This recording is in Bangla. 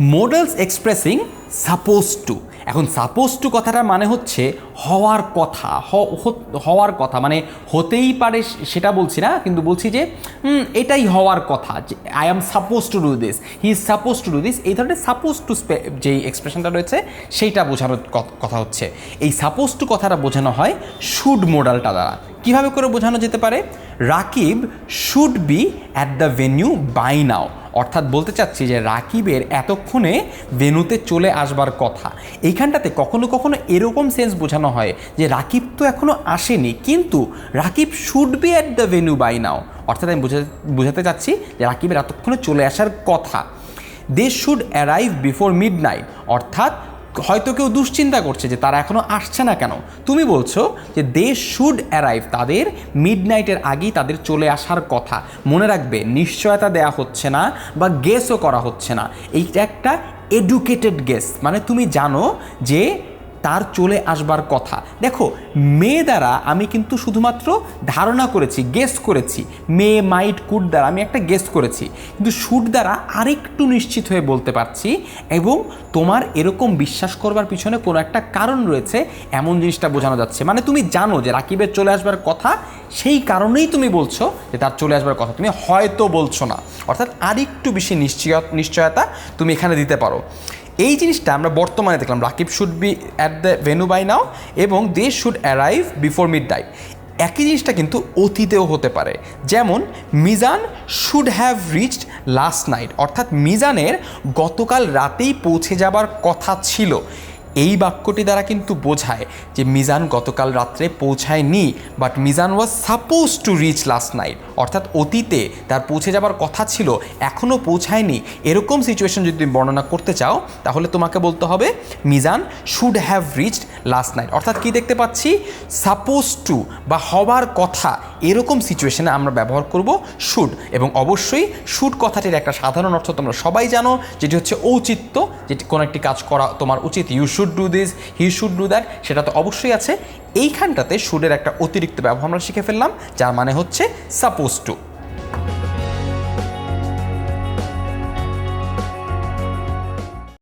Modals expressing suppose two. এখন সাপোজ টু কথাটার মানে হচ্ছে হওয়ার কথা, হওয়ার কথা মানে হতেই পারে সেটা বলছি না, কিন্তু বলছি যে এটাই হওয়ার কথা, যে I am suppose to do this, he is suppose to do this, এই ধরনের সাপোজ টু যেই এক্সপ্রেশনটা রয়েছে সেইটা বোঝানোর কথা হচ্ছে। এই সাপোজ টু কথাটা বোঝানো হয় শুড মোডালটা দ্বারা। কীভাবে করে বোঝানো যেতে পারে? Rakib should be at the venue by now, অর্থাৎ বলতে চাচ্ছি যে রাকিবের এতক্ষণে ভেন্যুতে চলে আসবার কথা। এইখানটাতে কখনো কখনো এরকম সেন্স বোঝানো হয় যে রাকিব তো এখনও আসেনি, কিন্তু Rakib should be at the venue by now, অর্থাৎ আমি বোঝাতে চাচ্ছি যে রাকিবের এতক্ষণে চলে আসার কথা। They should arrive before midnight, অর্থাৎ হয়তো কেউ দুশ্চিন্তা করছে যে তারা এখনও আসছে না কেন, তুমি বলছো যে দে শুড অ্যারাইভ, তাদের মিডনাইটের আগেই তাদের চলে আসার কথা। মনে রাখবে, নিশ্চয়তা দেয়া হচ্ছে না বা গেসও করা হচ্ছে না, এইটা একটা এডুকেটেড গেস, মানে তুমি জানো যে তার চলে আসবার কথা। দেখো, মে দ্বারা আমি কিন্তু শুধুমাত্র ধারণা করেছি, গেস করেছি, মে মাইট কুড দ্বারা আমি একটা গেস করেছি, কিন্তু শুড দ্বারা আরেকটু নিশ্চিত হয়ে বলতে পারছি, এবং তোমার এরকম বিশ্বাস করবার পিছনে কোনো একটা কারণ রয়েছে এমন জিনিসটা বোঝানো যাচ্ছে। মানে তুমি জানো যে রাকিবের চলে আসবার কথা, সেই কারণেই তুমি বলছো যে তার চলে আসবার কথা, তুমি হয়তো বলছো না, অর্থাৎ আরেকটু বেশি নিশ্চয়তা তুমি এখানে দিতে পারো। এই জিনিসটা আমরা বর্তমানে দেখলাম, Rakib should be at the venue by now এবং they should arrive before midnight. একই জিনিসটা কিন্তু অতীতেও হতে পারে, যেমন Mizan should have reached last night, অর্থাৎ মিজানের গতকাল রাতেই পৌঁছে যাবার কথা ছিল। এই বাক্যটি দ্বারা কিন্তু বোঝায় যে মিজান গতকাল রাত্রে পৌঁছায়নি, but Mizan was suppose to reach last night, অর্থাৎ অতীতে তার পৌঁছে যাবার কথা ছিল, এখনও পৌঁছায়নি। এরকম সিচুয়েশন যদি তুমি বর্ণনা করতে চাও, তাহলে তোমাকে বলতে হবে Mizan should have reached last night. অর্থাৎ কি দেখতে পাচ্ছি? সাপোজ টু বা হবার কথা, এরকম সিচুয়েশনে আমরা ব্যবহার করব শুড। এবং অবশ্যই শুড কথাটির একটা সাধারণ অর্থ তোমরা সবাই জানো, যেটি হচ্ছে ঔচিত্য, যেটি কোনো একটি কাজ করা তোমার উচিত, you should do this, he should do that, সেটা তো অবশ্যই আছে। এইখানটাতে শুডের একটা অতিরিক্ত ব্যবহার আমরা শিখে ফেললাম, যার মানে হচ্ছে সাপোজ টু।